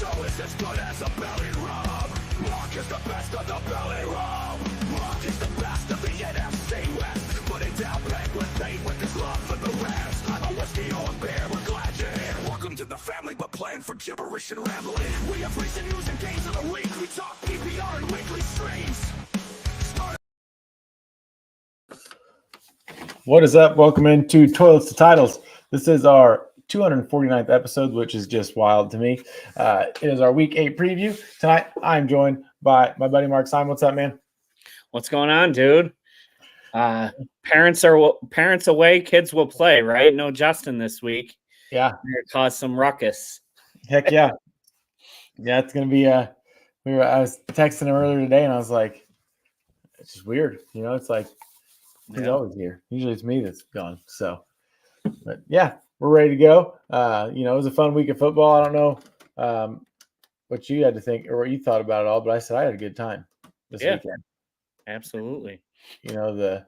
show is as good as a belly rub. Mark is the best of the belly rub. Mark is the best of the NFC West. Putting down peg with pain with his love for the rest. A whiskey or a beer, we're glad you're here. Welcome to the family, but playing for gibberish and rambling. We have recent news and games of the week. We talk PPR and weekly streams. What is up? Welcome into Toilets to Titles. This is our 249th episode, which is just wild to me. It is our Week 8 preview. Tonight, I'm joined by my buddy Mark Simon. What's up, man? What's going on, dude? Parents away, kids will play, right? No Justin this week. Yeah. Cause some ruckus. Heck yeah. Yeah, it's going to be I was texting him earlier today, and I was like, it's just weird. You know, it's like, he's always here. Usually it's me that's gone. So, but yeah, we're ready to go. It was a fun week of football. I don't know what you had to think or what you thought about it all, but I said I had a good time this weekend. Absolutely. You know,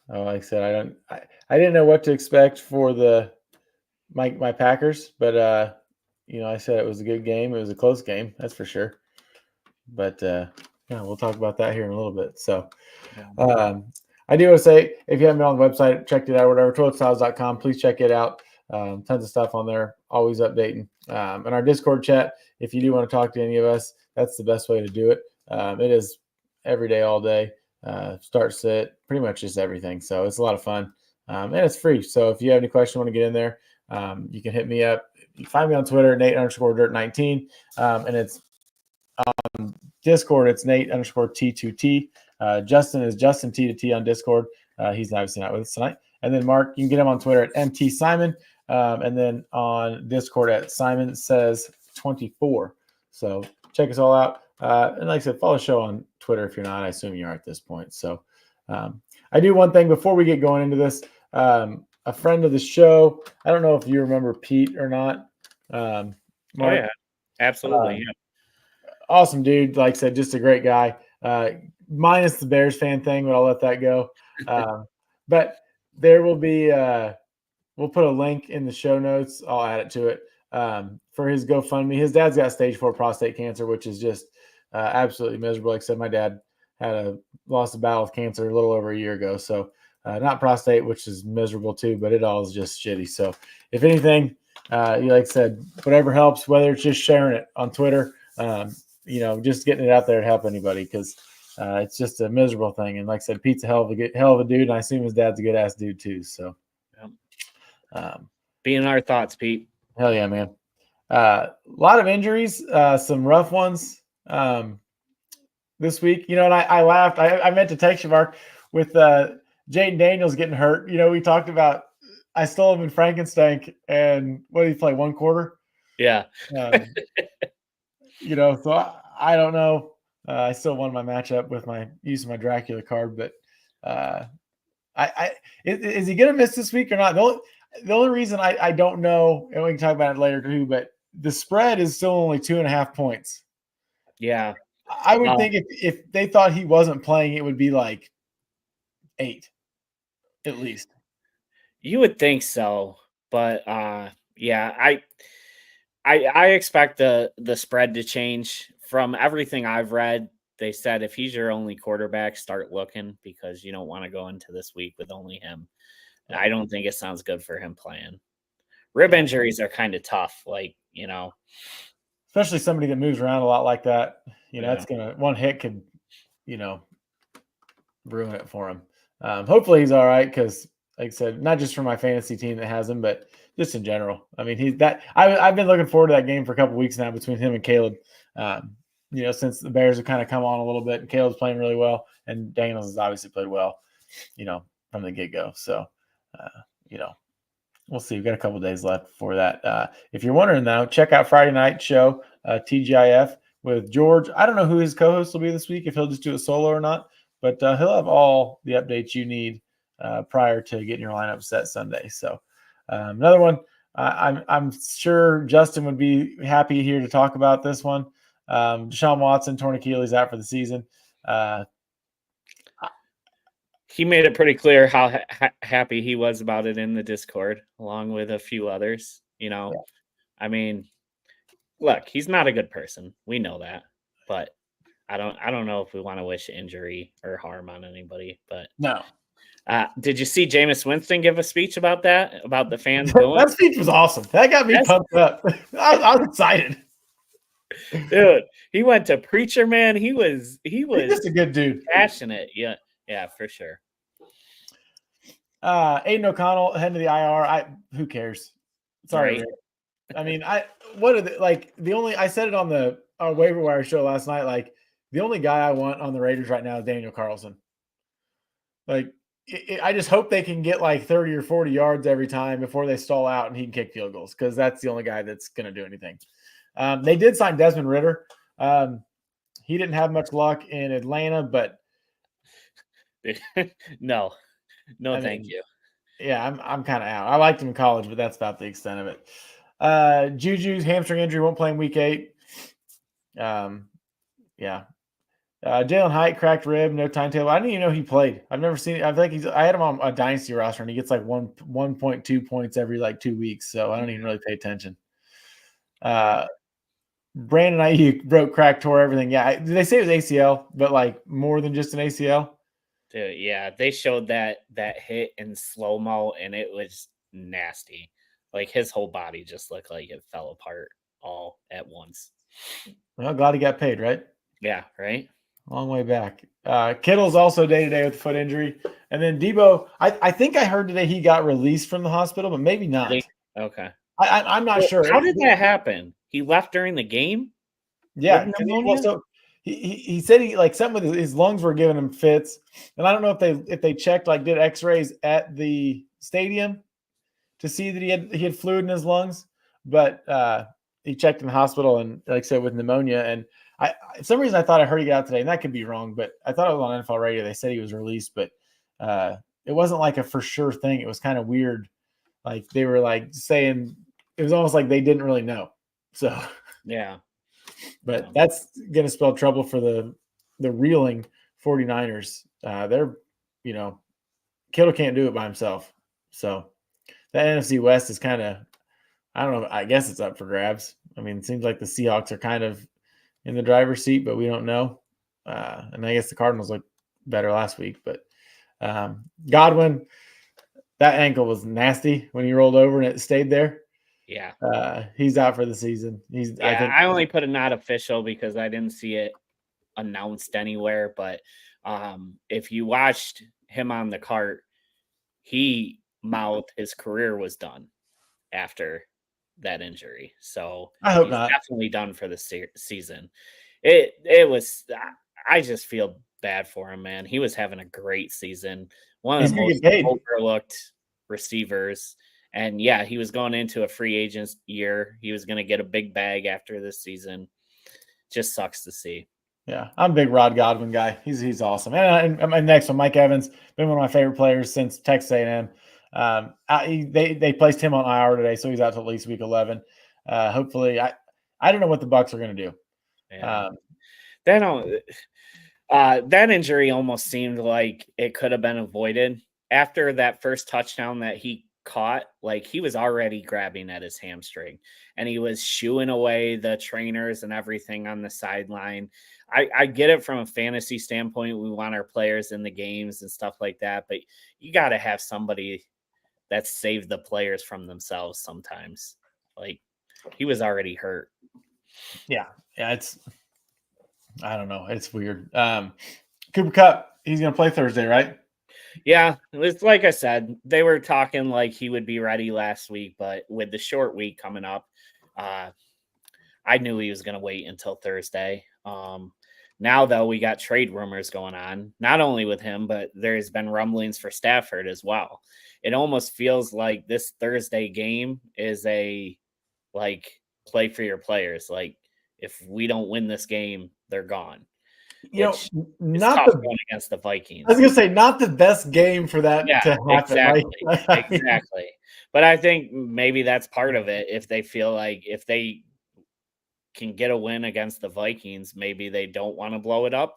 like I said, I didn't know what to expect for my Packers, but I said it was a good game. It was a close game, that's for sure. But yeah, we'll talk about that here in a little bit. So I do want to say, if you haven't been on the website, checked it out, whatever, toiletstyles.com, please check it out. Tons of stuff on there, always updating. And our Discord chat, if you do want to talk to any of us, that's the best way to do it. It is every day, all day, start, sit, pretty much just everything. So it's a lot of fun. And it's free. So if you have any questions, want to get in there, you can hit me up. You can find me on Twitter, Nate_Dirt19. And it's Discord, it's Nate_T2T. Justin is Justin T2T on Discord. He's obviously not with us tonight. And then Mark, you can get him on Twitter at MT Simon. And then on Discord at Simon Says 24. So check us all out. And like I said, follow the show on Twitter if you're not. I assume you are at this point. So I do one thing before we get going into this. A friend of the show, I don't know if you remember Pete or not. Mark, oh, yeah. Absolutely. Yeah. Awesome dude. Like I said, just a great guy. Minus the Bears fan thing, but I'll let that go. But there will be we'll put a link in the show notes. I'll add it to it for his GoFundMe. His dad's got stage 4 prostate cancer, which is just absolutely miserable. Like I said, my dad lost a battle with cancer a little over a year ago. So not prostate, which is miserable too, but it all is just shitty. So if anything, like I said, whatever helps, whether it's just sharing it on Twitter, just getting it out there to help anybody, because it's just a miserable thing. And like I said, Pete's a hell of a dude, and I assume his dad's a good ass dude too. So, be in our thoughts, Pete. Hell yeah, man. A lot of injuries, some rough ones this week. And I laughed. I meant to text you, Mark, with Jaden Daniels getting hurt. We talked about I stole him in Frankenstein, and what did he play? 1 quarter? Yeah. So I don't know. I still won my matchup with using my Dracula card, but is he going to miss this week or not? The only reason I don't know, and we can talk about it later too, but the spread is still only 2.5 points. Yeah. I would think if they thought he wasn't playing, it would be like 8 at least. You would think so, but yeah, I expect the spread to change. From everything I've read, they said if he's your only quarterback, start looking, because you don't want to go into this week with only him. I don't think it sounds good for him playing. Rib injuries are kind of tough, especially somebody that moves around a lot like that. That's one hit could, ruin it for him. Hopefully he's all right, because like I said, not just for my fantasy team that has him, but just in general. I mean, I've been looking forward to that game for a couple of weeks now between him and Caleb. Since the Bears have kind of come on a little bit, and Caleb's playing really well, and Daniels has obviously played well, from the get-go. So, we'll see. We've got a couple of days left before that. If you're wondering, though, check out Friday night show, TGIF, with George. I don't know who his co-host will be this week, if he'll just do it solo or not, but he'll have all the updates you need prior to getting your lineup set Sunday. So another one, I'm sure Justin would be happy here to talk about this one. Deshaun Watson, torn Achilles, out for the season. He made it pretty clear how happy he was about it in the Discord, along with a few others. You know, Yeah. I mean, look, he's not a good person. We know that, but I don't know if we want to wish injury or harm on anybody. But No. did you see Jameis Winston give a speech about that? About the fans booing? That speech was awesome. That got me pumped up. I was excited. Dude, he went to preacher, man. He was He's just a good dude. passionate. Yeah, for sure. Aiden O'Connell heading to the IR. Who cares? Sorry, Right. Rick. I mean, I said it on the waiver wire show last night. Like the only guy I want on the Raiders right now is Daniel Carlson. Like I just hope they can get like 30 or 40 yards every time before they stall out and he can kick field goals because that's the only guy that's going to do anything. They did sign Desmond Ritter. He didn't have much luck in Atlanta, but no, I thank mean, you. yeah, I'm kind of out. I liked him in college, but that's about the extent of it. Juju's hamstring injury won't play in week 8. Yeah. Jalen Hyatt cracked rib, no timetable. I didn't even know he played. I've never seen it. I had him on a dynasty roster and he gets like 1.2 points every like 2 weeks. So I don't even really pay attention. Brandon Ayuk broke, crack, tore everything. Yeah. They say it was ACL, but like more than just an ACL. Dude, yeah, they showed that hit in slow-mo and it was nasty. Like his whole body just looked like it fell apart all at once. Well, glad he got paid, right? Yeah, right. Long way back. Kittle's also day-to-day with foot injury. And then Debo, I think I heard today he got released from the hospital, but maybe not. Okay. I'm not sure. How did that happen? He left during the game? Yeah. With pneumonia? So he said he like something with his lungs were giving him fits. And I don't know if they checked, like did x-rays at the stadium to see that he had fluid in his lungs, but he checked in the hospital and like I said with pneumonia. And for some reason I thought I heard he got out today, and that could be wrong, but I thought it was on NFL radio. They said he was released, but it wasn't like a for sure thing. It was kind of weird. Like they were like saying it was almost like they didn't really know. So yeah. But that's going to spell trouble for the reeling 49ers. They're, Kittle can't do it by himself. So that NFC West is kind of, I don't know, I guess it's up for grabs. I mean, it seems like the Seahawks are kind of in the driver's seat, but we don't know. And I guess the Cardinals looked better last week. But Godwin, that ankle was nasty when he rolled over and it stayed there. Yeah. He's out for the season. I only put a not official because I didn't see it announced anywhere. But if you watched him on the cart, he mouthed his career was done after that injury. So I hope he's not. definitely done for the season. It was. I just feel bad for him, man. He was having a great season. One of the most overlooked receivers. And yeah, he was going into a free agent year. He was going to get a big bag after this season. Just sucks to see. Yeah, I'm a big Rod Godwin guy. He's awesome. And my next one, Mike Evans, been one of my favorite players since Texas A&M. They placed him on IR today, so he's out to at least week 11. Hopefully, I don't know what the Bucs are going to do. Yeah. That injury almost seemed like it could have been avoided after that first touchdown that he caught. Like he was already grabbing at his hamstring and he was shooing away the trainers and everything on the sideline. I get it from a fantasy standpoint. We want our players in the games and stuff like that, but you got to have somebody that saved the players from themselves sometimes. Like he was already hurt. Yeah. I don't know. It's weird. Cooper Kupp, he's going to play Thursday, right? Yeah, it's like I said, they were talking like he would be ready last week, but with the short week coming up, I knew he was going to wait until Thursday. Now, though, we got trade rumors going on, not only with him, but there's been rumblings for Stafford as well. It almost feels like this Thursday game is a play for your players. Like if we don't win this game, they're gone. Not going against the Vikings. I was going to say not the best game for that to happen. Exactly. But I think maybe that's part of it. If they feel like if they can get a win against the Vikings, maybe they don't want to blow it up.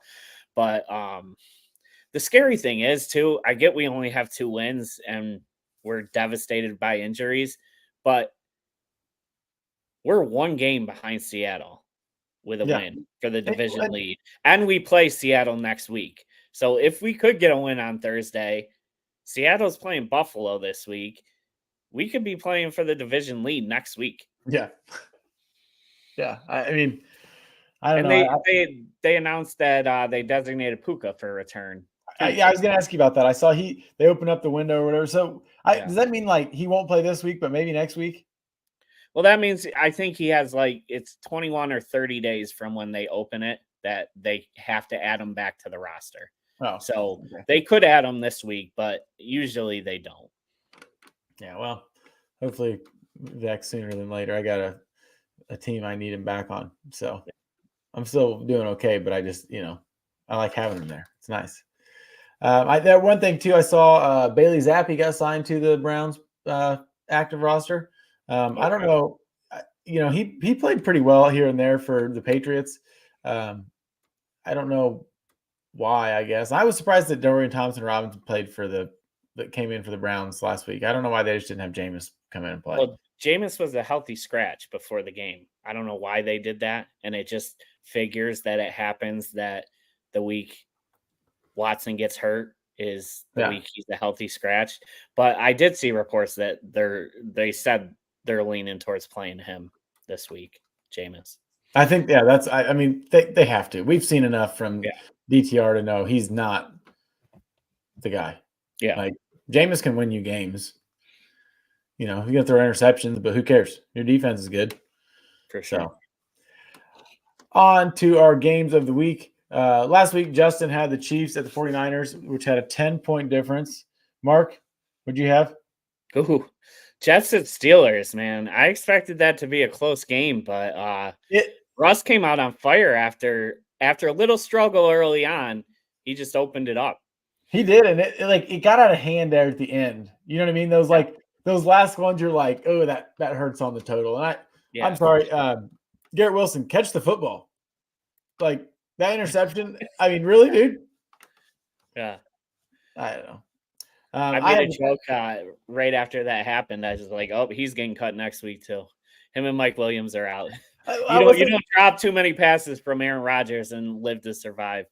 But the scary thing is too, I get we only have 2 wins and we're devastated by injuries, but we're one game behind Seattle with a Yeah. win for the Hey, division lead, and we play Seattle next week. So if we could get a win on Thursday, Seattle's playing Buffalo this week. We could be playing for the division lead next week. Yeah. Yeah. I mean, I don't And know. they announced that they designated Puka for return. Yeah, I was going to ask you about that. I saw they opened up the window or whatever. So Yeah. does that mean like he won't play this week, but maybe next week? Well, that means I think he has it's 21 or 30 days from when they open it that they have to add him back to the roster. Oh, So okay. they could add him this week, but usually they don't. Yeah, well, hopefully back sooner than later. I got a team I need him back on. So I'm still doing okay, but I just, I like having him there. It's nice. That one thing too, I saw Bailey Zappi got signed to the Browns active roster. I don't know, he played pretty well here and there for the Patriots. I don't know why. I guess I was surprised that Dorian Thompson-Robinson that came in for the Browns last week. I don't know why they just didn't have Jameis come in and play. Well, Jameis was a healthy scratch before the game. I don't know why they did that, and it just figures that it happens that the week Watson gets hurt is the week he's a healthy scratch. But I did see reports that they said they're leaning towards playing him this week, Jameis. I think, I mean, they have to. We've seen enough from DTR to know he's not the guy. Yeah. Like, Jameis can win you games. He's going to throw interceptions, but who cares? Your defense is good. For sure. So, on to our games of the week. Last week, Justin had the Chiefs at the 49ers, which had a 10-point difference. Mark, what'd you have? Ooh, Jets at Steelers, man. I expected that to be a close game, but Russ came out on fire after a little struggle early on. He just opened it up. He did, and it got out of hand there at the end. You know what I mean? Those last ones, you're like, oh, that hurts on the total. And I'm sorry, Garrett Wilson, catch the football. Like that interception. I mean, really, dude? Yeah. I don't know. I made a joke right after that happened. I was just like, oh, he's getting cut next week too. Him and Mike Williams are out. You don't drop too many passes from Aaron Rodgers and live to survive.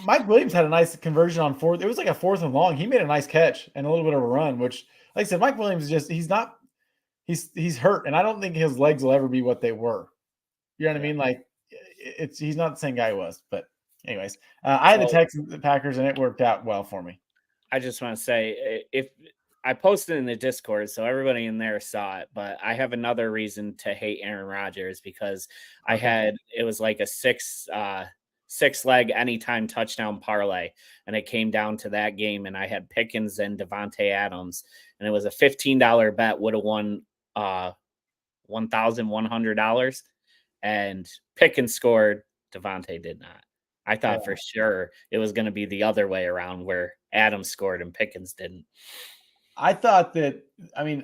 Mike Williams had a nice conversion on fourth. It was like a 4th and long. He made a nice catch and a little bit of a run, which, like I said, Mike Williams he's hurt, and I don't think his legs will ever be what they were. You know what I mean? Like he's not the same guy he was. But anyways, I had the Texans, the Packers, and it worked out well for me. I just want to say, if I posted in the Discord, so everybody in there saw it, but I have another reason to hate Aaron Rodgers because it was like a six leg anytime touchdown parlay, and it came down to that game, and I had Pickens and Devontae Adams, and it was a $15 bet, would have won $1,100, and Pickens scored, Devontae did not. I thought for sure it was going to be the other way around where Adams scored and Pickens didn't. I thought that, I mean,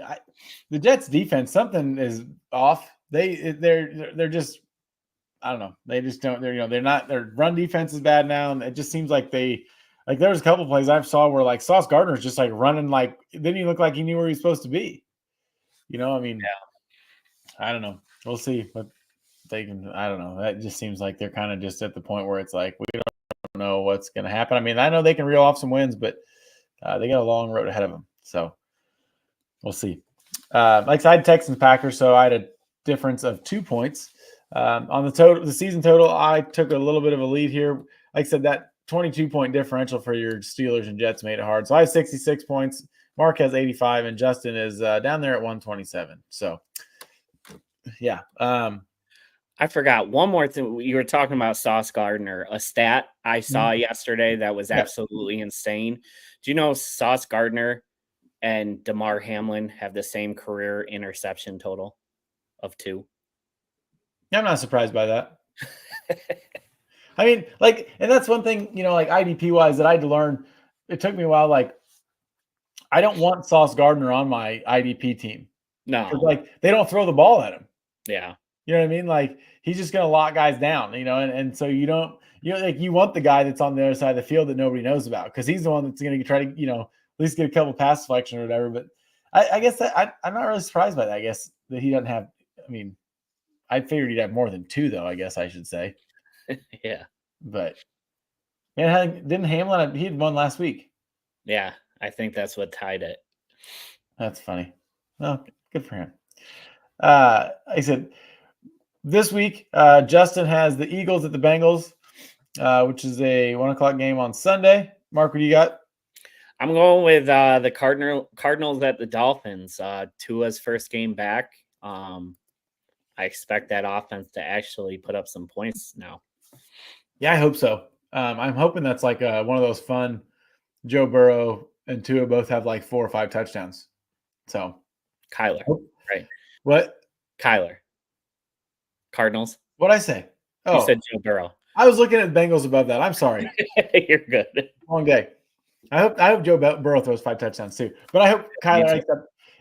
the Jets defense, something is off. They're just, I don't know. They just don't, their run defense is bad now. And it just seems like there was a couple plays I saw where like Sauce Gardner's just like running, like, didn't he look like he knew where he was supposed to be? I mean, I don't know. We'll see what they can, I don't know. That just seems like they're kind of just at the point where it's like, we don't know what's going to happen. I mean, I know they can reel off some wins, but they got a long road ahead of them. So we'll see. Like I said, I had Texans Packers, so I had a difference of 2 points. On the season total, I took a little bit of a lead here. Like I said, that 22-point differential for your Steelers and Jets made it hard. So I have 66 points. Mark has 85, and Justin is down there at 127. So, yeah. I forgot one more thing. You were talking about Sauce Gardner, a stat I saw yesterday that was absolutely insane. Do you know Sauce Gardner and DeMar Hamlin have the same career interception total of 2? I'm not surprised by that. I mean, and that's one thing, like IDP wise that I had to learn. It took me a while. Like, I don't want Sauce Gardner on my IDP team. No, they don't throw the ball at him. Yeah. You know what I mean? Like, he's just going to lock guys down, and so you want the guy that's on the other side of the field that nobody knows about, because he's the one that's going to try to, at least get a couple pass deflection or whatever. But I guess that I'm not really surprised by that. I guess that he doesn't have, I mean, I figured he'd have more than 2, though, I guess I should say. Yeah. But man, didn't Hamlin? He had won last week. Yeah. I think that's what tied it. That's funny. Well, good for him. I said this week, Justin has the Eagles at the Bengals, which is a 1:00 game on Sunday. Mark, what do you got? I'm going with the Cardinals at the Dolphins. Tua's first game back. I expect that offense to actually put up some points now. Yeah, I hope so. I'm hoping that's like one of those fun. Joe Burrow and Tua both have like 4 or 5 touchdowns. So, Kyler, right? What? Kyler. Cardinals. What'd I say? Oh, you said Joe Burrow. I was looking at Bengals above that. I'm sorry. You're good. Long day. I hope Joe Burrow throws 5 touchdowns too. But I hope Kyler.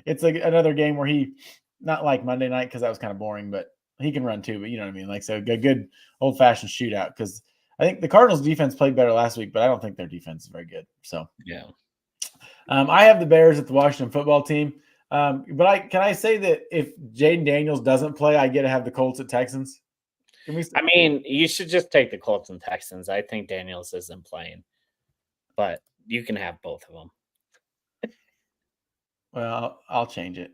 It's like another game where he, not like Monday night because that was kind of boring, but he can run too. But you know what I mean. Like so, a good old fashioned shootout because I think the Cardinals defense played better last week, but I don't think their defense is very good. So yeah. I have the Bears at the Washington football team. But can I say that if Jaden Daniels doesn't play, I get to have the Colts at Texans? I mean, you should just take the Colts and Texans. I think Daniels isn't playing, but you can have both of them. Well, I'll change it.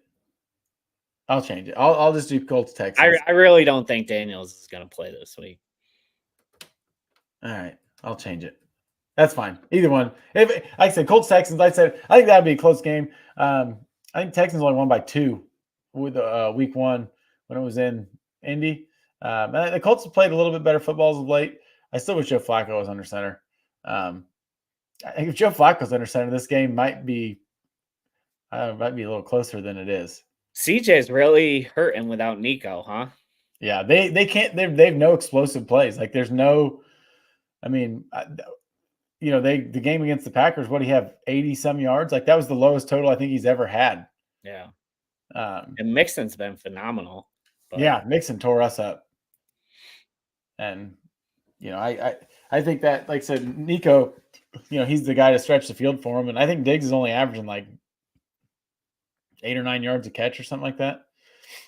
I'll just do Colts Texans. I really don't think Daniels is going to play this week. All right, I'll change it. That's fine. Either one. If like I said Colts Texans, I think that'd be a close game. I think Texans only won by 2 with week 1 when it was in Indy. The Colts have played a little bit better football as of late. I still wish Joe Flacco was under center. I think if Joe Flacco's under center, this game might be a little closer than it is. CJ's really hurting without Nico, huh? Yeah, they can't. They've no explosive plays. Like there's no. I mean, the game against the Packers. What do you have? 80-some yards. Like that was the lowest total I think he's ever had. Yeah. And Mixon's been phenomenal. But... Yeah, Mixon tore us up. And I think that, like I said, Nico, he's the guy to stretch the field for him. And I think Diggs is only averaging like 8 or 9 yards a catch or something like that,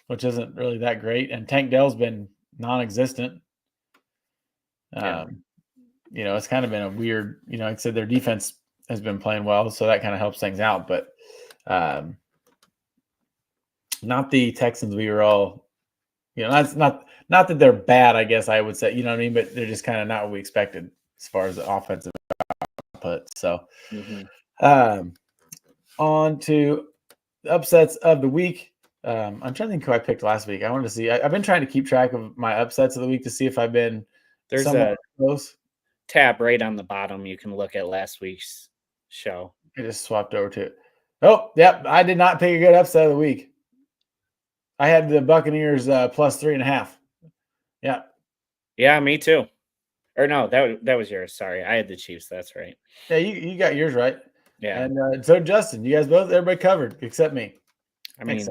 which isn't really that great. And Tank Dell's been non-existent. Yeah. It's kind of been a weird, like I said, their defense has been playing well, so that kind of helps things out. But not the Texans we were all, that's not that they're bad, I guess I would say, you know what I mean? But they're just kind of not what we expected as far as the offensive output. So on to the upsets of the week. I'm trying to think who I picked last week. I wanted to see. I've been trying to keep track of my upsets of the week to see if I've been somewhat close. Tab right on the bottom. You can look at last week's show. I just swapped over to it. Oh, yep. I did not pick a good upset of the week. I had the Buccaneers plus 3.5. Yeah. Yeah, me too. Or no, that was yours. Sorry. I had the Chiefs. That's right. Yeah, you got yours right. Yeah. And so Justin, you guys everybody covered except me. I mean,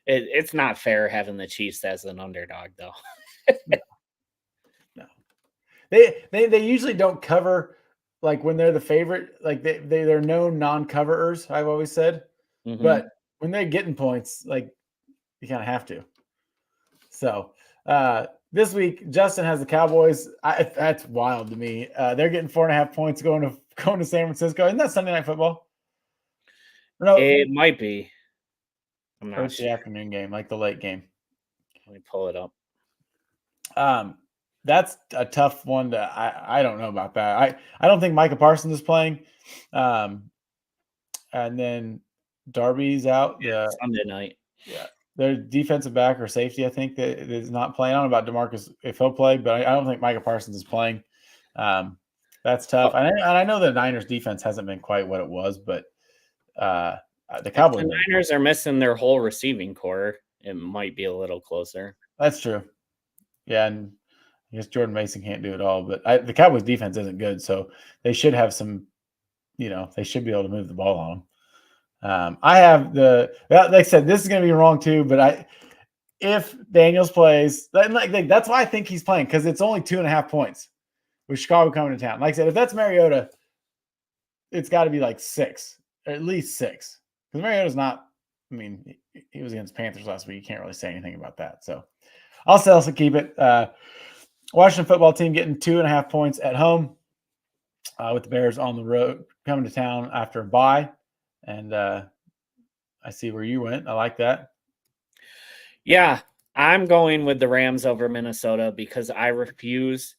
it's not fair having the Chiefs as an underdog though. No. They usually don't cover like when they're the favorite, like they're known non-coverers, I've always said. Mm-hmm. But when they're getting points, like you kind of have to. So this week, Justin has the Cowboys. That's wild to me. They're getting 4.5 points going to San Francisco. Isn't that Sunday Night Football? No, it might be. I'm not sure. The afternoon game, like the late game. Let me pull it up. That's a tough one to. I don't know about that. I don't think Micah Parsons is playing. And then Darby's out. Yeah, Sunday night. Yeah. Their defensive back or safety, I think, that is not playing. I don't know about DeMarcus if he'll play, but I don't think Micah Parsons is playing. That's tough. And I know the Niners defense hasn't been quite what it was, but the Cowboys. The Niners are missing their whole receiving core. It might be a little closer. That's true. Yeah, and I guess Jordan Mason can't do it all, but the Cowboys defense isn't good, so they should have some. They should be able to move the ball on them. I have like I said, this is going to be wrong too, but if Daniels plays, that's why I think he's playing, because it's only 2.5 points with Chicago coming to town. Like I said, if that's Mariota, it's got to be like 6, or at least 6, because Mariota's not I mean, he was against Panthers last week. You can't really say anything about that. So I'll also keep it. Washington football team getting 2.5 points at home with the Bears on the road, coming to town after a bye. And I see where you went. I like that. Yeah, I'm going with the Rams over Minnesota because I refuse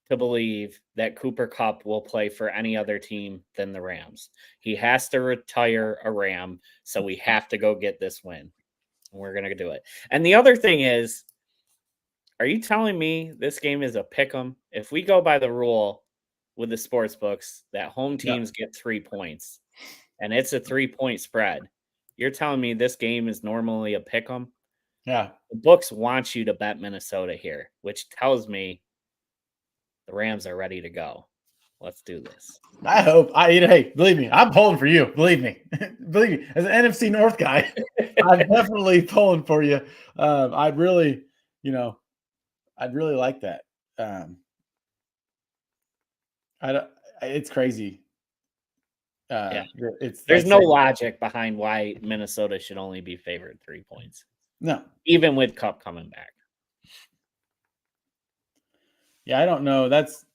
to believe that Cooper Kupp will play for any other team than the Rams. He has to retire a Ram, so we have to go get this win. And we're going to do it. And the other thing is, are you telling me this game is a pick 'em? If we go by the rule with the sports books that home teams get 3 points and it's a 3-point spread, you're telling me this game is normally a pick 'em? Yeah. The books want you to bet Minnesota here, which tells me the Rams are ready to go. Let's do this. I hope. Hey, believe me, I'm pulling for you. Believe me. Believe me. As an NFC North guy, I'm definitely pulling for you. I'd really like that. It's crazy. Yeah. It's There's like no saying, logic behind why Minnesota should only be favored 3 points, no. even with Kupp coming back. Yeah, I don't know. That's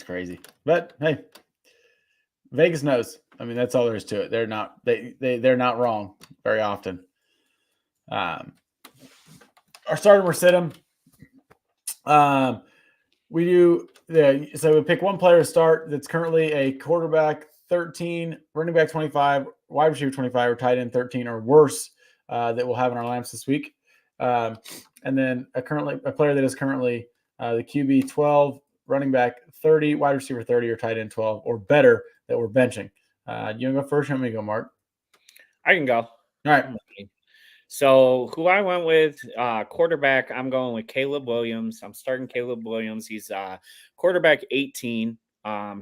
crazy. But hey, Vegas knows. I mean, that's all there is to it. They're not wrong very often. Our starter, we're sit 'em. We do so we pick one player to start that's currently a quarterback 13, running back 25, wide receiver 25, or tight end 13 or worse that we'll have in our lamps this week. And then a player that is currently the QB 12, running back 30, wide receiver 30, or tight end 12 or better that we're benching. You want to go first? Or let me go, Mark. I can go. All right. So who I went with, quarterback, I'm going with Caleb Williams. I'm starting Caleb Williams. He's quarterback 18.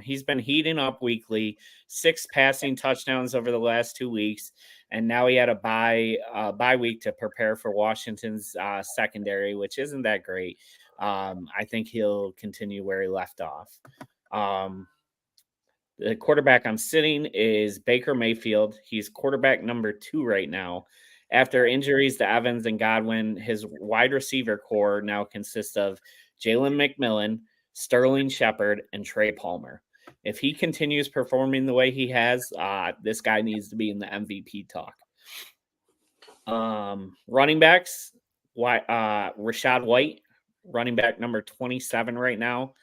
He's been heating up weekly, 6 passing touchdowns over the last 2 weeks, and now he had a bye week to prepare for Washington's secondary, which isn't that great. I think he'll continue where he left off. The quarterback I'm sitting is Baker Mayfield. He's quarterback number 2 right now. After injuries to Evans and Godwin, his wide receiver core now consists of Jalen McMillan, Sterling Shepard, and Trey Palmer. If he continues performing the way he has, this guy needs to be in the MVP talk. Running backs, Rashad White, running back number 27 right now.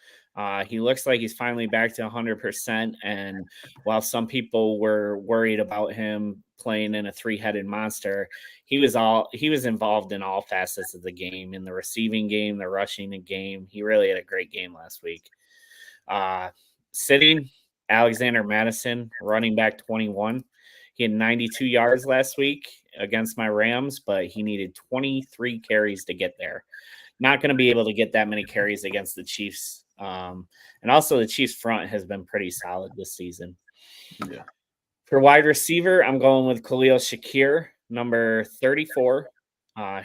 He looks like he's finally back to 100%. And while some people were worried about him playing in a 3-headed monster, he was involved in all facets of the game, in the receiving game, the rushing game. He really had a great game last week. Sitting, Alexander Madison, running back 21. He had 92 yards last week against my Rams, but he needed 23 carries to get there. Not going to be able to get that many carries against the Chiefs. And also the Chiefs front has been pretty solid this season. Yeah. For wide receiver, I'm going with Khalil Shakir, number 34.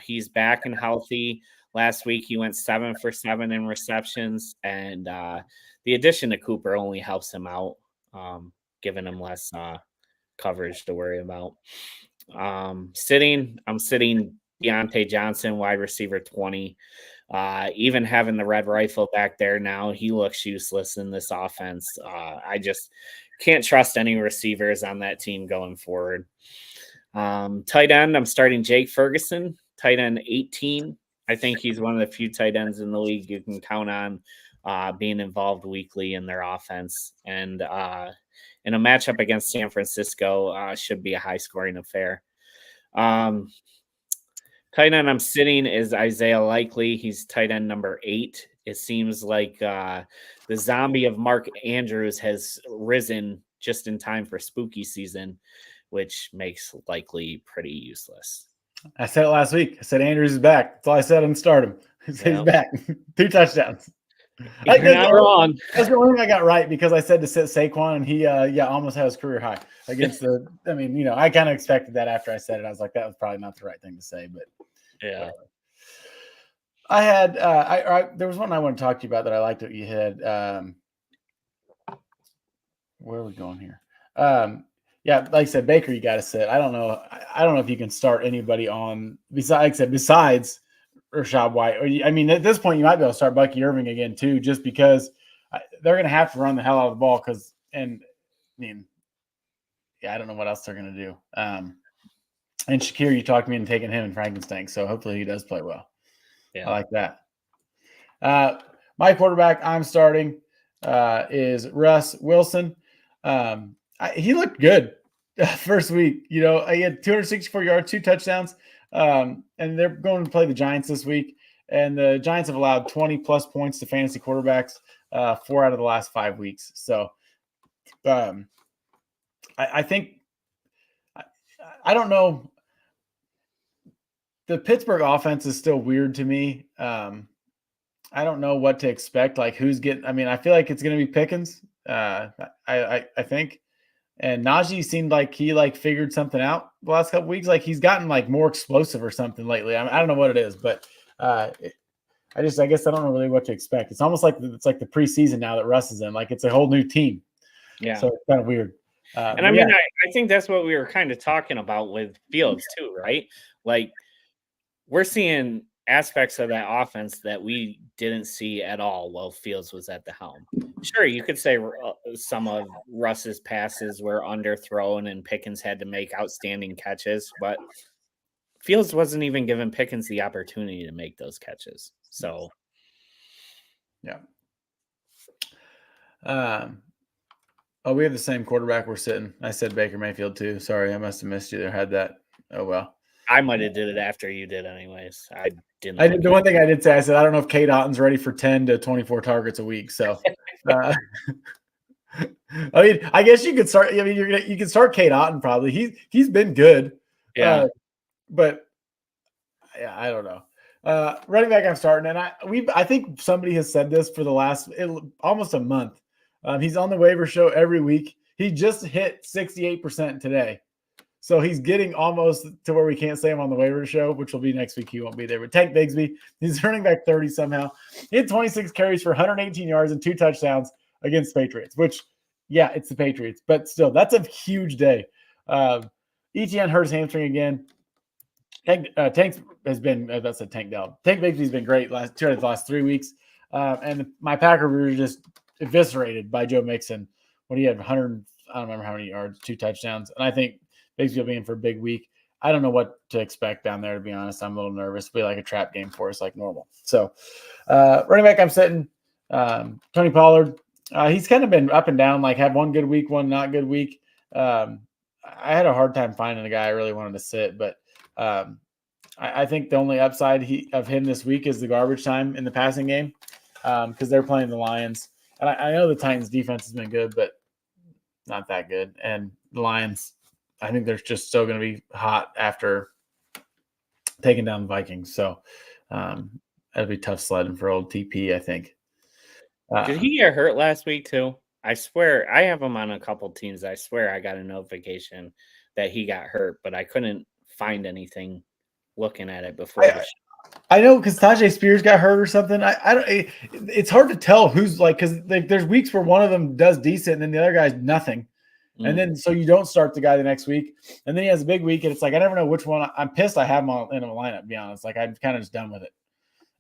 He's back and healthy. Last week, he went 7 for 7 in receptions, and the addition to Cooper only helps him out, giving him less coverage to worry about. I'm sitting Deontay Johnson, wide receiver 20. Even having the red rifle back there now, he looks useless in this offense. I just can't trust any receivers on that team going forward. Tight end, I'm starting Jake Ferguson, tight end 18. I think he's one of the few tight ends in the league you can count on being involved weekly in their offense. And in a matchup against San Francisco, should be a high-scoring affair. Tight end I'm sitting is Isaiah Likely. He's tight end number 8. It seems like the zombie of Mark Andrews has risen just in time for spooky season, which makes Likely pretty useless. I said it last week. I said Andrews is back. That's all I said on start him. He's back. 2 touchdowns. You're not wrong. That's the only thing I got right because I said to sit Saquon, and he almost had his career high against the. I mean, I kind of expected that after I said it. I was like, that was probably not the right thing to say, but yeah. I had there was one I want to talk to you about that I liked that you had. Where are we going here? Yeah, like I said, Baker, you got to sit. I don't know. I don't know if you can start anybody on besides Rashad White. I mean, at this point, you might be able to start Bucky Irving again too, just because they're going to have to run the hell out of the ball. I don't know what else they're going to do. And Shakir, you talked me into taking him and Frankenstein, so hopefully he does play well. Yeah. I like that. My quarterback I'm starting is Russ Wilson. He looked good first week. He had 264 yards, 2 touchdowns, and they're going to play the Giants this week. And the Giants have allowed 20-plus points to fantasy quarterbacks 4 out of the last 5 weeks. So I think – I don't know. The Pittsburgh offense is still weird to me. I don't know what to expect. Like who's getting – I mean, I feel like it's going to be Pickens. I think. And Najee seemed like he figured something out the last couple weeks. Like he's gotten more explosive or something lately. I don't know what it is, but I guess I don't know really what to expect. It's almost like it's like the preseason now that Russ is in. Like it's a whole new team. Yeah. So it's kind of weird. And I mean, I think that's what we were kind of talking about with Fields too, right? Like we're seeing aspects of that offense that we didn't see at all while Fields was at the helm. Sure, you could say some of Russ's passes were underthrown and Pickens had to make outstanding catches, but Fields wasn't even giving Pickens the opportunity to make those catches. So, yeah. We have the same quarterback we're sitting. I said Baker Mayfield too. Sorry, I must have missed you there. Had that. Oh, well. I might have did it after you did anyways. I didn't. The one thing I did say, I said, I don't know if Kate Otton's ready for 10 to 24 targets a week. So, I mean, I guess you could start. I mean, you can start Kate Otten probably. He's been good. Yeah. But yeah, I don't know. Running back I'm starting, and I think somebody has said this for the last almost a month. He's on the waiver show every week. He just hit 68% today. So he's getting almost to where we can't say him on the waiver show, which will be next week. He won't be there. But Tank Bigsby, he's running back 30 somehow. He had 26 carries for 118 yards and 2 touchdowns against the Patriots, which, yeah, it's the Patriots. But still, that's a huge day. ETN hurt his hamstring again. Tank has been – that's a Tank down. Tank Bigsby's been great the last 3 weeks. And my Packers were just eviscerated by Joe Mixon when he had 100 – I don't remember how many yards, 2 touchdowns. And I think – Bigsby will be in for a big week. I don't know what to expect down there, to be honest. I'm a little nervous. It'll be like a trap game for us like normal. So running back I'm sitting, Tony Pollard. He's kind of been up and down, like had one good week, one not good week. I had a hard time finding a guy I really wanted to sit, but I think the only upside of him this week is the garbage time in the passing game because they're playing the Lions. And I know the Titans defense has been good, but not that good. And the Lions – I think they're just still going to be hot after taking down the Vikings. So that'll be tough sledding for old TP, I think. Did he get hurt last week too? I swear I have him on a couple teams. I swear I got a notification that he got hurt, but I couldn't find anything looking at it before. I know because Tajay Spears got hurt or something. I don't. It's hard to tell who's because there's weeks where one of them does decent and then the other guy's nothing. And then so you don't start the guy the next week. And then he has a big week, and it's like I never know which one. I'm pissed I have him in a lineup, to be honest. Like I'm kind of just done with it.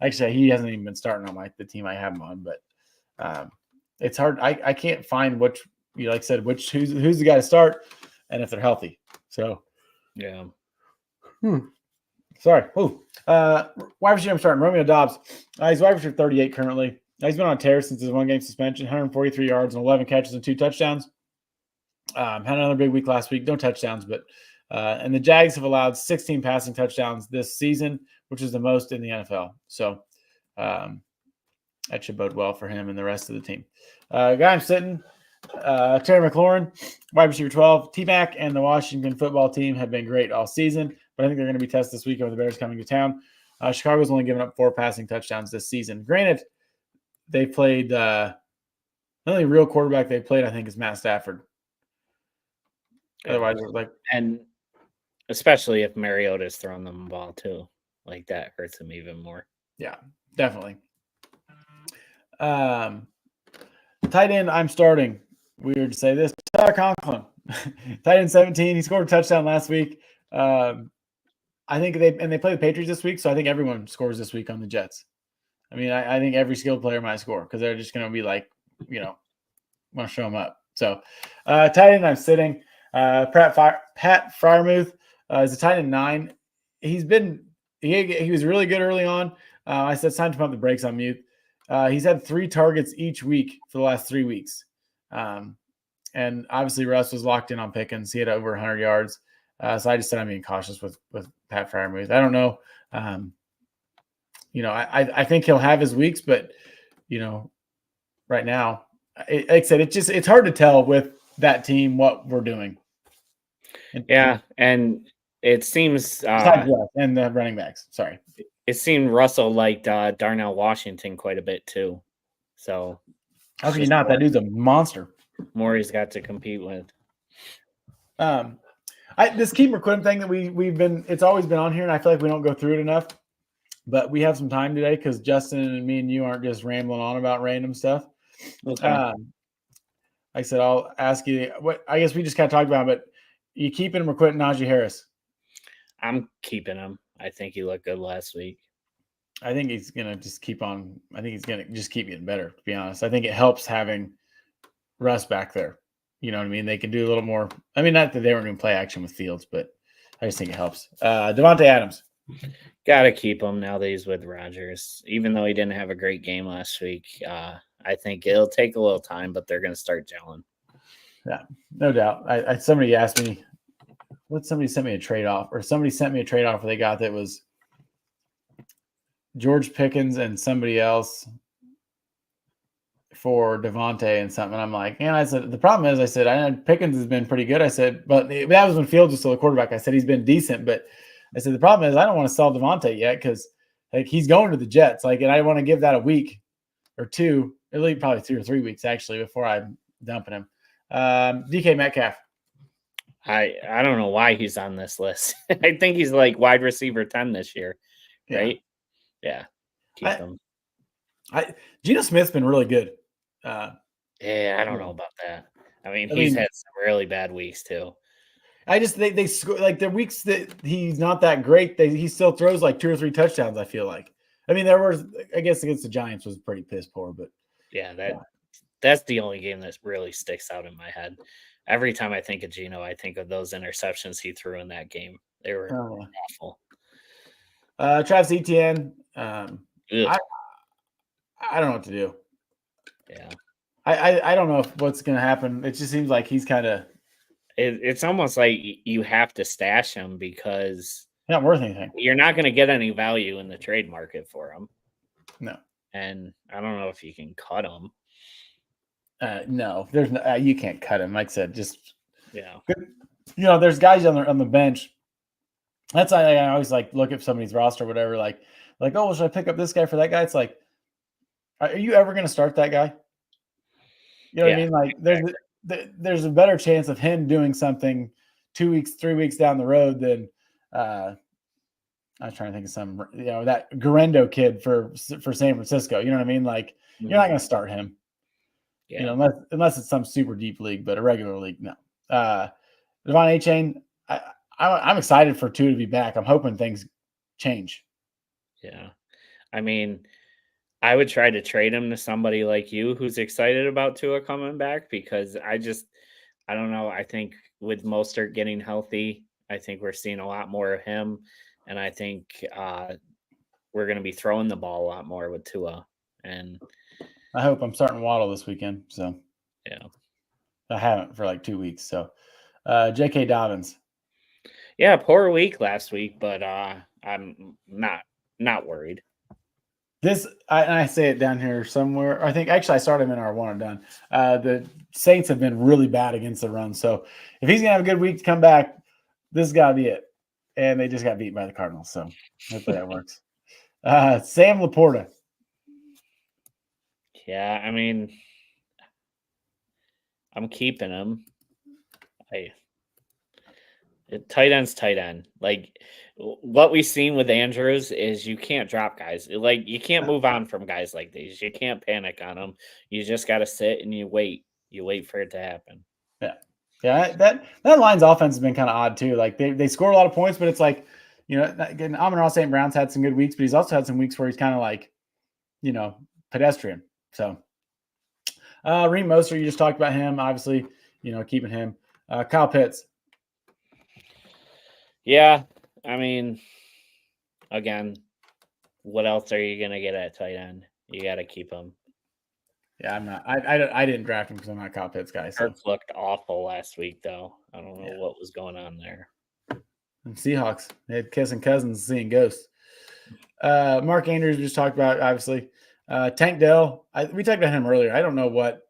Actually, he hasn't even been starting on the team I have him on, but it's hard. I can't find which like I said, who's the guy to start and if they're healthy. So yeah. Sorry. Wide receiver I'm starting. Romeo Doubs. He's wide receiver 38 currently. He's been on a tear since his 1-game suspension, 143 yards and 11 catches and 2 touchdowns. Had another big week last week. No touchdowns, but and the Jags have allowed 16 passing touchdowns this season, which is the most in the NFL. So that should bode well for him and the rest of the team. Guy I'm sitting, Terry McLaurin, wide receiver 12. T-Mac and the Washington football team have been great all season, but I think they're going to be tested this week with the Bears coming to town. Chicago's only given up 4 passing touchdowns this season. Granted, they played the only real quarterback they played, I think, is Matt Stafford. Otherwise, and especially if Mariota's throwing them the ball too, like that hurts him even more. Yeah, definitely. Tight end, I'm starting. Weird to say this. Tyler Conklin, Tight end 17. He scored a touchdown last week. I think they play the Patriots this week, so I think everyone scores this week on the Jets. I mean, I think every skilled player might score because they're just going to be like, want to show them up. So, tight end, I'm sitting. Pat Fryermuth is a tight end 9. He was really good early on. I said it's time to pump the brakes on Muth. He's had 3 targets each week for the last 3 weeks. And obviously Russ was locked in on Pickens. He had over 100 yards. So I just said I'm being cautious with Pat Fryermuth. I don't know. I think he'll have his weeks, but right now, like I said, it's hard to tell with that team what we're doing. Yeah, and it seems and the running backs. Sorry, it seemed Russell liked Darnell Washington quite a bit too. So how can you not? That dude's a monster. More he's got to compete with. This keeper quitting thing that it's always been on here, and I feel like we don't go through it enough. But we have some time today because Justin and me and you aren't just rambling on about random stuff. Okay. Like I said, I'll ask you what I guess we just kind of talked about, but you keeping him or quitting Najee Harris? I'm keeping him. I think he looked good last week. I think he's gonna just keep on. I think he's gonna just keep getting better. To be honest, I think it helps having Russ back there. You know what I mean? They can do a little more. I mean, not that they weren't doing play action with Fields, but I just think it helps. Devontae Adams. Got to keep him now that he's with Rodgers. Even though he didn't have a great game last week, I think it'll take a little time, but they're going to start gelling. Yeah, no doubt. Somebody asked me, somebody sent me a trade off, or somebody sent me a trade offer they got that was George Pickens and somebody else for Devontae and something. I'm like, and I said, the problem is, I said, I know Pickens has been pretty good. I said, but that was when Fields was still a quarterback. I said, he's been decent, but I said, the problem is I don't want to sell Devontae yet because he's going to the Jets. And I want to give that a week or two, at least probably 2 or 3 weeks actually before I'm dumping him. DK Metcalf. I don't know why he's on this list. I think he's like wide receiver 10 this year, right? Yeah. Keep him. Geno Smith's been really good. I don't know about that. I mean, he's had some really bad weeks too. They score like the weeks that he's not that great. He still throws like 2 or 3 touchdowns. I feel like. I mean, I guess against the Giants was pretty piss poor, but that's the only game that really sticks out in my head. Every time I think of Geno, I think of those interceptions he threw in that game. They were awful. Travis Etienne. I don't know what to do. Yeah. I don't know what's going to happen. It just seems like he's kind of. It's almost like you have to stash him because he's not worth anything. You're not going to get any value in the trade market for him. No. And I don't know if you can cut him. No, there's no, you can't cut him. Like I said, just there's guys on the bench. That's why I always like look at somebody's roster, or whatever. Like, oh, well, should I pick up this guy for that guy? It's like, are you ever going to start that guy? You know what I mean? Like, there's a better chance of him doing something 2 weeks, 3 weeks down the road than I was trying to think of some, that Garendo kid for San Francisco. You know what I mean? Like, you're not going to start him. Yeah. Unless it's some super deep league, but a regular league, no. Devon A-Chain, I'm excited for Tua to be back. I'm hoping things change. Yeah. I mean, I would try to trade him to somebody like you who's excited about Tua coming back because I don't know. I think with Mostert getting healthy, I think we're seeing a lot more of him. And I think we're going to be throwing the ball a lot more with Tua. And I hope I'm starting Waddle this weekend. So, yeah, I haven't for like 2 weeks. So, J.K. Dobbins. Yeah, poor week last week, but I'm not worried. I say it down here somewhere. I think actually I started him in our one and done. The Saints have been really bad against the run. So, if he's going to have a good week to come back, this has got to be it. And they just got beat by the Cardinals. So, hopefully that works. Sam Laporta. Yeah, I mean, I'm keeping him. Tight end's tight end. Like, what we've seen with Andrews is you can't drop guys. Like, you can't move on from guys like these. You can't panic on them. You just got to sit and you wait. You wait for it to happen. Yeah. Yeah, that Lions offense has been kind of odd too. Like they score a lot of points, but it's like, again, Amon-Ra St. Brown's had some good weeks, but he's also had some weeks where he's kind of like, pedestrian. So Reem Mostert, you just talked about him, obviously, keeping him. Kyle Pitts. Yeah, I mean, again, what else are you gonna get at tight end? You got to keep him. Yeah, I'm not. I didn't draft him because I'm not a Kyle Pitts guy. So Hurts looked awful last week, though. I don't know what was going on there. And Seahawks, they had kissing cousins, seeing ghosts. Mark Andrews we just talked about, obviously. Tank Dell, we talked about him earlier. I don't know what.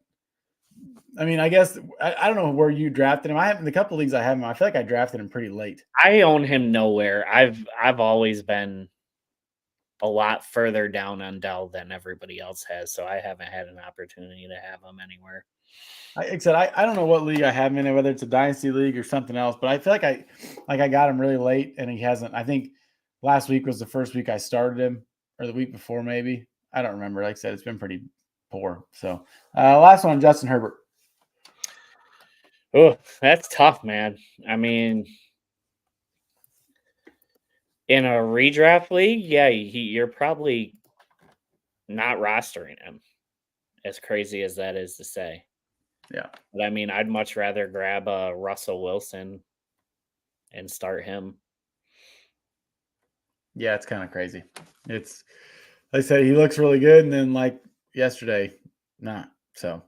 I mean, I guess I don't know where you drafted him. I have in the couple leagues I have him. I feel like I drafted him pretty late. I own him nowhere. I've always been a lot further down on Dell than everybody else has, so I haven't had an opportunity to have him anywhere. Like I said, I don't know what league I have him in, whether it's a dynasty league or something else, but I feel like I got him really late, and he hasn't. I think last week was the first week I started him, or the week before maybe. I don't remember. Like I said, it's been pretty poor. So last one, Justin Herbert. Oh, that's tough, man. I mean, in a redraft league, yeah, you're probably not rostering him. As crazy as that is to say. Yeah. But I mean, I'd much rather grab a Russell Wilson and start him. Yeah, it's kind of crazy. It's, like I said, he looks really good, and then like yesterday, not. So,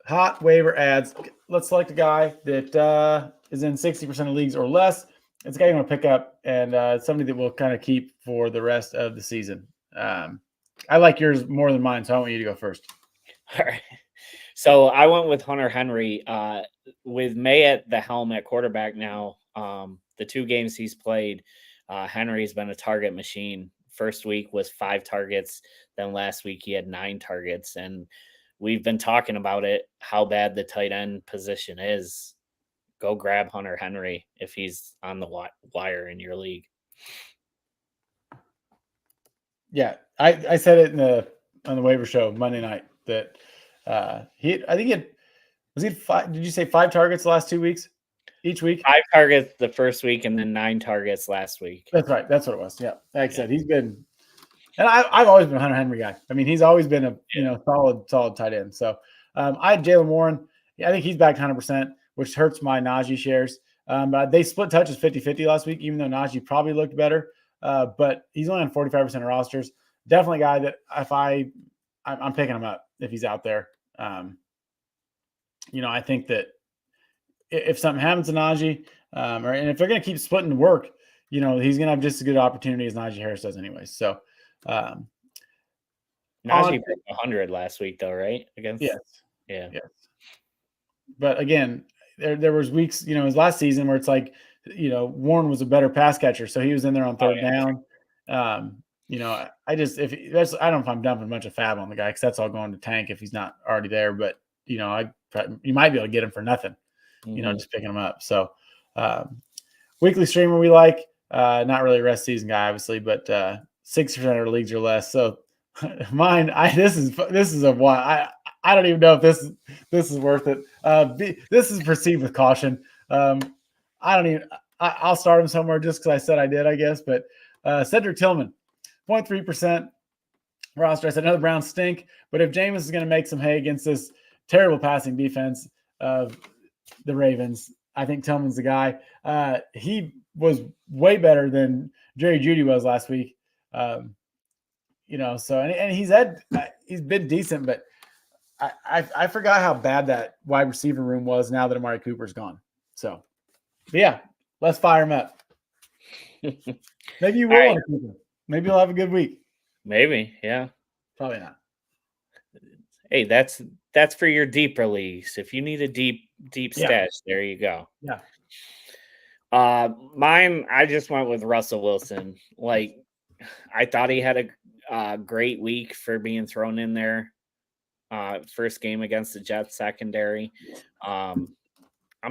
hot waiver ads. Let's select a guy that is in 60% of leagues or less. It's a guy you want to pick up, and somebody that we'll kind of keep for the rest of the season. I like yours more than mine, so I want you to go first. All right. So I went with Hunter Henry. With May at the helm at quarterback now, the 2 games he's played, Henry's been a target machine. First week was 5 targets. Then last week he had 9 targets. And we've been talking about it, how bad the tight end position is. Go grab Hunter Henry if he's on the wire in your league. Yeah, I said it on the waiver show Monday night that I think he had, was he 5? Did you say 5 targets the last 2 weeks? Each week? 5 targets the first week and then 9 targets last week. That's right. That's what it was. Yeah. Like I said, he's been, and I've always been a Hunter Henry guy. I mean, he's always been a solid tight end. So I had Jalen Warren. Yeah, I think he's back 100%, which hurts my Najee shares. But they split touches 50-50 last week, even though Najee probably looked better. But he's only on 45% of rosters. Definitely a guy that if I'm picking him up if he's out there. I think that if something happens to Najee, and if they're going to keep splitting the work, he's going to have just as good opportunity as Najee Harris does anyways. So Najee broke 100 last week, though, right? Yes. Yeah. Yes. But again, there was weeks, his last season where it's like, Warren was a better pass catcher, so he was in there on third down. I don't know if I'm dumping a bunch of fab on the guy because that's all going to tank if he's not already there. But you might be able to get him for nothing, just picking him up. So weekly streamer we like, not really a rest season guy, obviously, but 60% of our leagues or less. So mine, this is a one. I don't even know if this is worth it. This is proceed with caution. I'll start him somewhere just because I said I did, I guess. But Cedric Tillman, 0.3% roster. I said, no, the Browns stink. But if Jameis is going to make some hay against this terrible passing defense of the Ravens, I think Tillman's the guy. He was way better than Jerry Jeudy was last week. So he's been decent, but I forgot how bad that wide receiver room was now that Amari Cooper's gone. So, but yeah, let's fire him up. Maybe you will want to keep him. Maybe you'll have a good week. Maybe, yeah. Probably not. Hey, that's for your deep release. If you need a deep stash, there you go. Yeah. Mine, I just went with Russell Wilson. Like, I thought he had a great week for being thrown in there. First game against the Jets secondary. I'm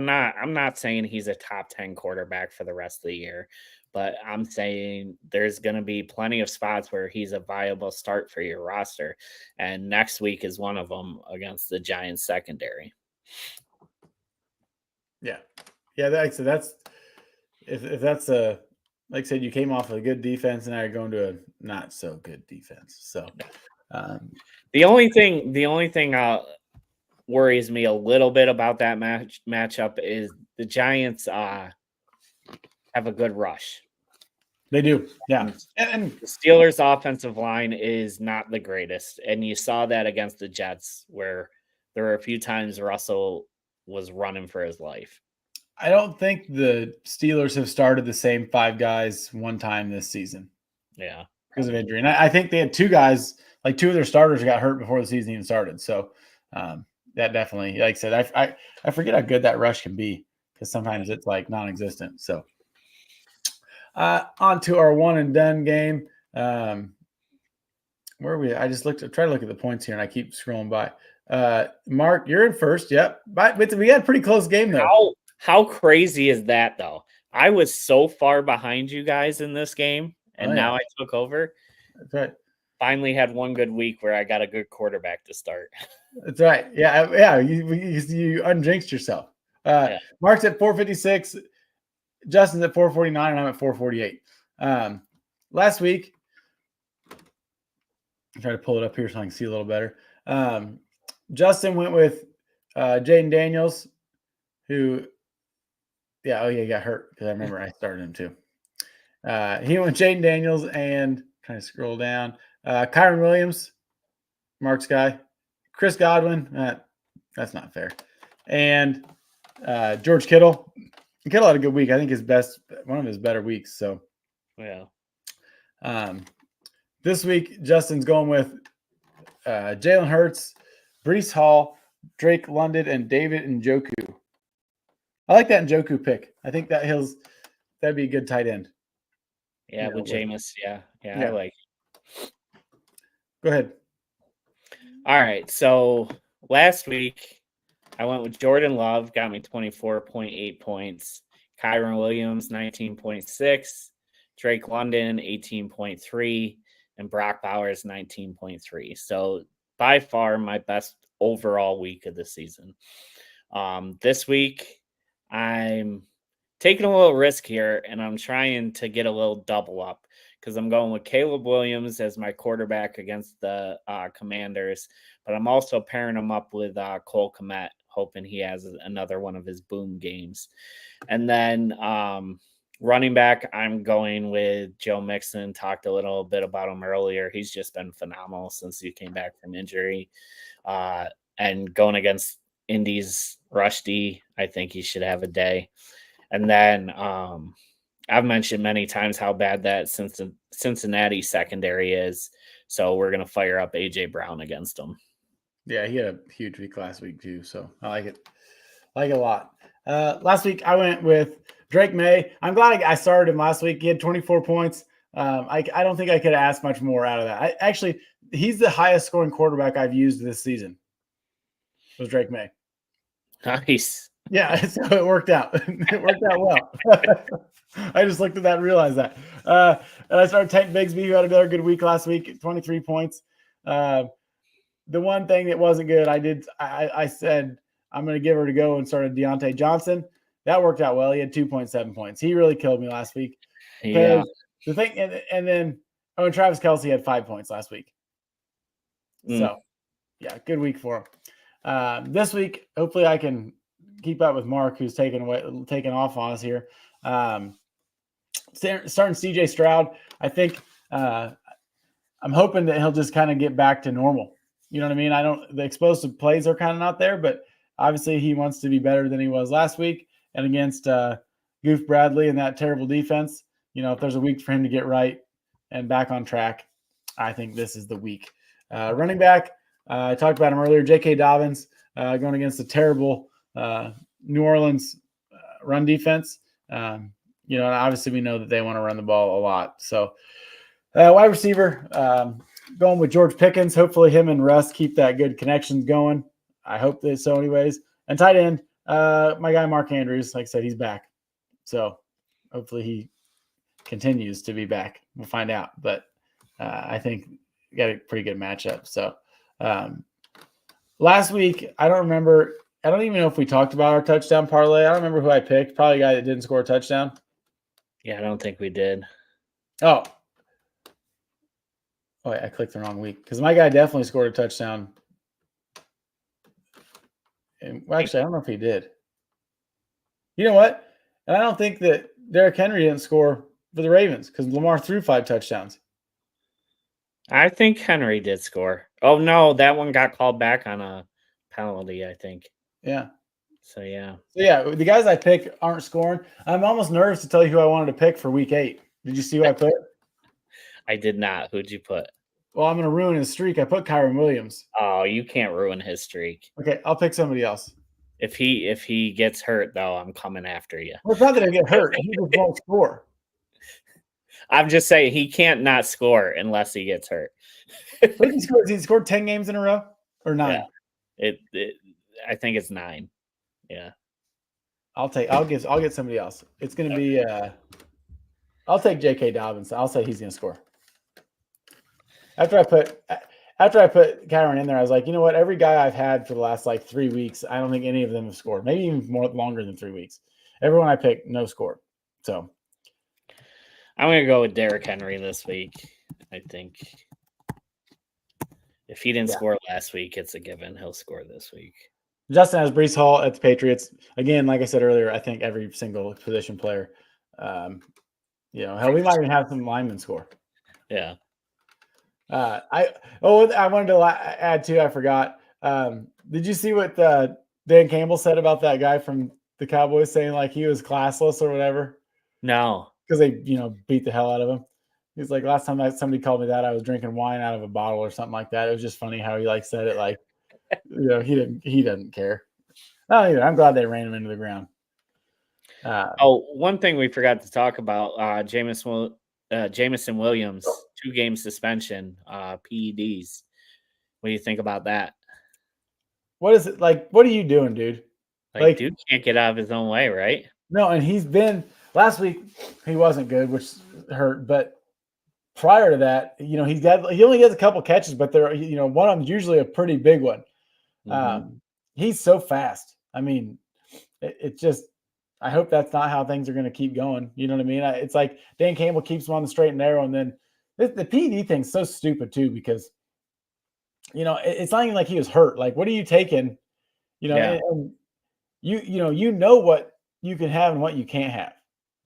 not saying he's a top 10 quarterback for the rest of the year, but I'm saying there's going to be plenty of spots where he's a viable start for your roster. And next week is one of them against the Giants secondary. Yeah. Like I said, that's if that's a like I said, you came off a good defense and now you're going to a not so good defense. So The only thing worries me a little bit about that matchup is the Giants have a good rush. they do, yeah. And The Steelers' offensive line is not the greatest, and you saw that against the Jets, where there were a few times Russell was running for his life. I don't think the Steelers have started the same 5 guys one time this season. Yeah, because of injury. And I think they had 2 guys, like 2 of their starters got hurt before the season even started. So that definitely, like I said, I forget how good that rush can be because sometimes it's like non-existent. So on to our one and done game. Where are we? I just try to look at the points here and I keep scrolling by. Mark, you're in first. Yep. But we had a pretty close game though. How crazy is that though? I was so far behind you guys in this game, and now I took over. That's right. Finally had one good week where I got a good quarterback to start. That's right. Yeah. You unjinxed yourself. Mark's at 456. Justin's at 449, and I'm at 448. Last week, I'll try to pull it up here so I can see a little better. Justin went with Jaden Daniels, who, he got hurt because I remember I started him too. He went with Jaden Daniels and trying to scroll down. Kyron Williams, Mark's guy. Chris Godwin, that's not fair. And George Kittle. Kittle had a good week. I think one of his better weeks. So, yeah. This week, Justin's going with Jalen Hurts, Breece Hall, Drake London, and David Njoku. I like that Njoku pick. I think that'd be a good tight end. Yeah, with Jameis. Yeah, I like it. Go ahead. All right. So last week, I went with Jordan Love, got me 24.8 points. Kyron Williams, 19.6. Drake London, 18.3. And Brock Bowers, 19.3. So by far my best overall week of the season. This week, I'm taking a little risk here, and I'm trying to get a little double up because I'm going with Caleb Williams as my quarterback against the Commanders, but I'm also pairing him up with Cole Kmet, hoping he has another one of his boom games. And then running back, I'm going with Joe Mixon. Talked a little bit about him earlier. He's just been phenomenal since he came back from injury. And going against Indy's Rushdie, I think he should have a day. And then I've mentioned many times how bad that Cincinnati secondary is. So we're going to fire up A.J. Brown against them. Yeah, he had a huge week last week too. So I like it. I like it a lot. Last week, I went with Drake May. I'm glad I started him last week. He had 24 points. I don't think I could ask much more out of that. He's the highest scoring quarterback I've used this season. Was Drake May. Nice. Yeah, so it worked out. It worked out well. I just looked at that and realized that. And I started Tank Bigsby, who had another good week last week, 23 points. The one thing that wasn't good, I said I'm going to give her to go and started Deontay Johnson. That worked out well. He had 2.7 points. He really killed me last week. Yeah. The thing, and then Travis Kelce had 5 points last week. So, yeah, good week for him. This week, hopefully, I can keep up with Mark, who's taking off on us here. Starting CJ Stroud, I think I'm hoping that he'll just kind of get back to normal. You know what I mean? The explosive plays are kind of not there, but obviously he wants to be better than he was last week and against Goof Bradley and that terrible defense. You know, if there's a week for him to get right and back on track, I think this is the week. Running back, I talked about him earlier, J.K. Dobbins going against the terrible New Orleans run defense. You know, and obviously we know that they want to run the ball a lot. So wide receiver, going with George Pickens. Hopefully him and Russ keep that good connection going. I hope that so anyways. And tight end, my guy Mark Andrews, like I said, he's back. So hopefully he continues to be back. We'll find out. But I think we got a pretty good matchup. So last week, I don't remember I don't even know if we talked about our touchdown parlay. I don't remember who I picked. Probably a guy that didn't score a touchdown. Yeah, I don't think we did. Oh, wait, I clicked the wrong week because my guy definitely scored a touchdown. And, well, actually, I don't know if he did. You know what? And I don't think that Derrick Henry didn't score for the Ravens because Lamar threw 5 touchdowns. I think Henry did score. Oh no, that one got called back on a penalty, I think. Yeah. So yeah. So yeah, the guys I pick aren't scoring. I'm almost nervous to tell you who I wanted to pick for week 8. Did you see who I put? I did not. Who'd you put? Well, I'm going to ruin his streak. I put Kyron Williams. Oh, you can't ruin his streak. Okay, I'll pick somebody else. If he gets hurt, though, I'm coming after you. Well, it's not that I get hurt. He just won't score. I'm just saying he can't not score unless he gets hurt. He scored 10 games in a row or 9? Yeah. I think it's 9. Yeah. I'll get somebody else. It's going to be I'll take J.K. Dobbins. I'll say he's going to score. After I put Kyron in there, I was like, you know what? Every guy I've had for the last like 3 weeks, I don't think any of them have scored. Maybe even longer than 3 weeks. Everyone I picked, no score. So I'm going to go with Derrick Henry this week. I think if he didn't score last week, it's a given. He'll score this week. Justin has Breece Hall at the Patriots. Again, like I said earlier, I think every single position player, hell, we might even have some linemen score. Yeah. I wanted to add too. I forgot. Did you see what Dan Campbell said about that guy from the Cowboys saying like he was classless or whatever? No, because they beat the hell out of him. He's like, last time somebody called me that, I was drinking wine out of a bottle or something like that. It was just funny how he like said it like, he doesn't care. Not either. I'm glad they ran him into the ground. One thing we forgot to talk about, Jameson Williams, 2-game suspension, PEDs. What do you think about that? What is it like? What are you doing, dude? Like dude can't get out of his own way, right? No, and he's been last week. He wasn't good, which hurt. But prior to that, he only gets a couple catches, but they're one of them's usually a pretty big one. Mm-hmm. He's so fast. I mean, it's just. I hope that's not how things are going to keep going. You know what I mean? It's like Dan Campbell keeps him on the straight and narrow, and then the PED thing's so stupid too because it's not even like he was hurt. Like, what are you taking? And you know what you can have and what you can't have.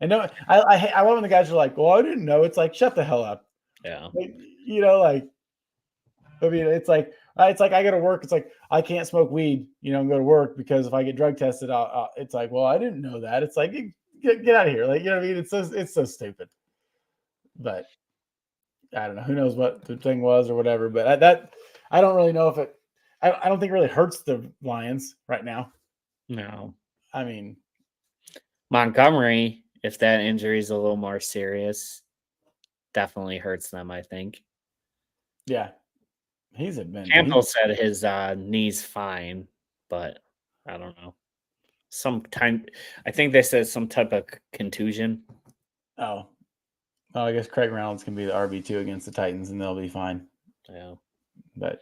And no, I love when the guys are like, "Well, I didn't know." It's like, shut the hell up. Yeah. I mean, it's like I go to work. It's like I can't smoke weed, and go to work because if I get drug tested, it's like, well, I didn't know that. It's like get out of here, like what I mean. It's so stupid. But I don't know. Who knows what the thing was or whatever. But I don't really know if it. I don't think it really hurts the Lions right now. No. I mean, Montgomery, if that injury is a little more serious, definitely hurts them, I think. Yeah. Campbell said his knee's fine, but I don't know. I think they said some type of contusion. Oh, I guess Craig Reynolds can be the RB2 against the Titans, and they'll be fine. Yeah. But,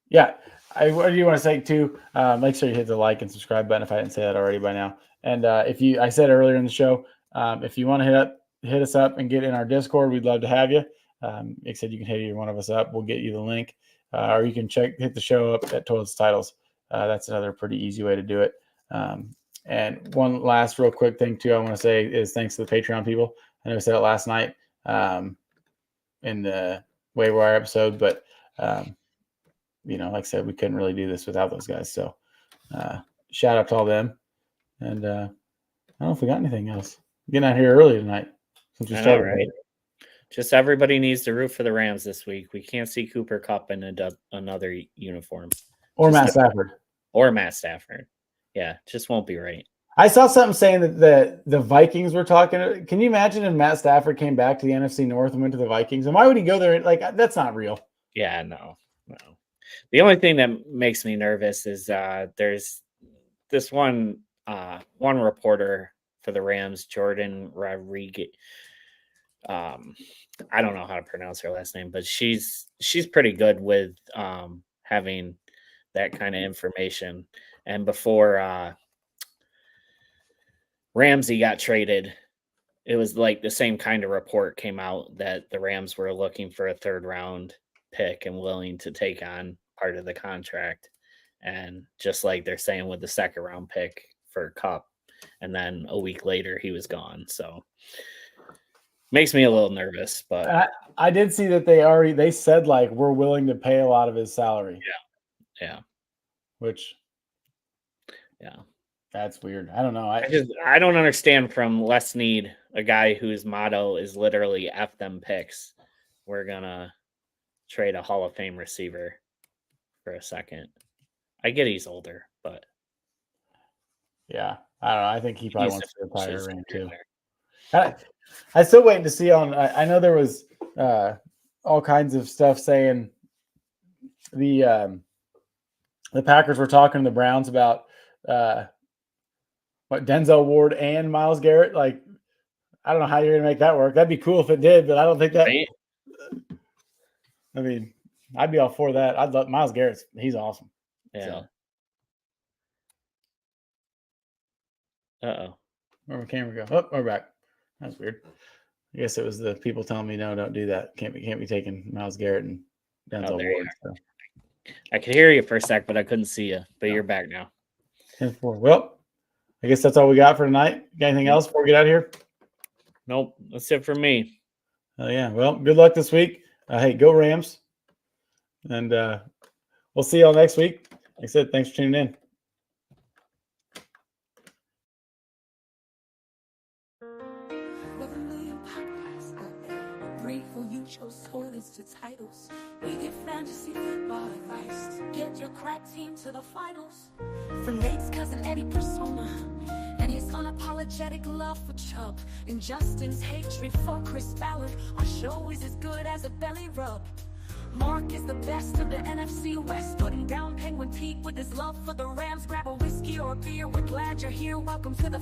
yeah. What do you want to say too? Make sure you hit the like and subscribe button if I didn't say that already by now. And I said earlier in the show, if you want to hit us up and get in our Discord, we'd love to have you. Like I said, you can hit either one of us up. We'll get you the link, or you can hit the show up at Toilets Titles. That's another pretty easy way to do it. And one last real quick thing too, I want to say is thanks to the Patreon people. I know I said it last night in the waiver wire episode, but like I said, we couldn't really do this without those guys. So shout out to all them. And I don't know if we got anything else. Getting out here early tonight since we started. Right? Just everybody needs to root for the Rams this week. We can't see Cooper Kupp in another uniform. Or Matt Stafford. Or Matt Stafford. Yeah, just won't be right. I saw something saying that the Vikings were talking. Can you imagine if Matt Stafford came back to the NFC North and went to the Vikings? And why would he go there? Like, that's not real. Yeah, no. The only thing that makes me nervous is there's this one reporter for the Rams, Jordan Rodriguez. I don't know how to pronounce her last name, but she's pretty good with having that kind of information. And before Ramsey got traded, it was like the same kind of report came out that the Rams were looking for a 3rd round pick and willing to take on part of the contract. And just like they're saying with the 2nd round pick for Cup, and then a week later he was gone. So makes me a little nervous, but I did see that they said like we're willing to pay a lot of his salary. Yeah. Which, yeah, that's weird. I don't know. I don't understand from Les Snead, a guy whose motto is literally F them picks. We're gonna trade a Hall of Fame receiver for a 2nd. I get he's older, but yeah, I don't know. I think he probably wants to retire his ring too. career. I still waiting to see on. I know there was all kinds of stuff saying the Packers were talking to the Browns about what Denzel Ward and Myles Garrett. Like, I don't know how you're gonna make that work. That'd be cool if it did, but I don't think that. I mean, I'd be all for that. I'd love Myles Garrett. He's awesome. Yeah. So. Uh-oh. Where'd my camera go? Oh, we're back. That's weird. I guess it was the people telling me, no, don't do that. Can't be taking Myles Garrett and Denzel Ward. So. I could hear you for a sec, but I couldn't see you. But you're back now. 10-4. Well, I guess that's all we got for tonight. Got anything else before we get out of here? Nope. That's it for me. Oh, yeah. Well, good luck this week. Hey, go Rams. And we'll see y'all next week. Like I said, thanks for tuning in. To titles, we give fantasy football advice. Get your crack team to the finals. From Nate's cousin Eddie Persona and his unapologetic love for Chubb, and Justin's hatred for Chris Ballard, our show is as good as a belly rub. Mark is the best of the NFC West, putting down Penguin Pete with his love for the Rams. Grab a whiskey or a beer, we're glad you're here. Welcome to the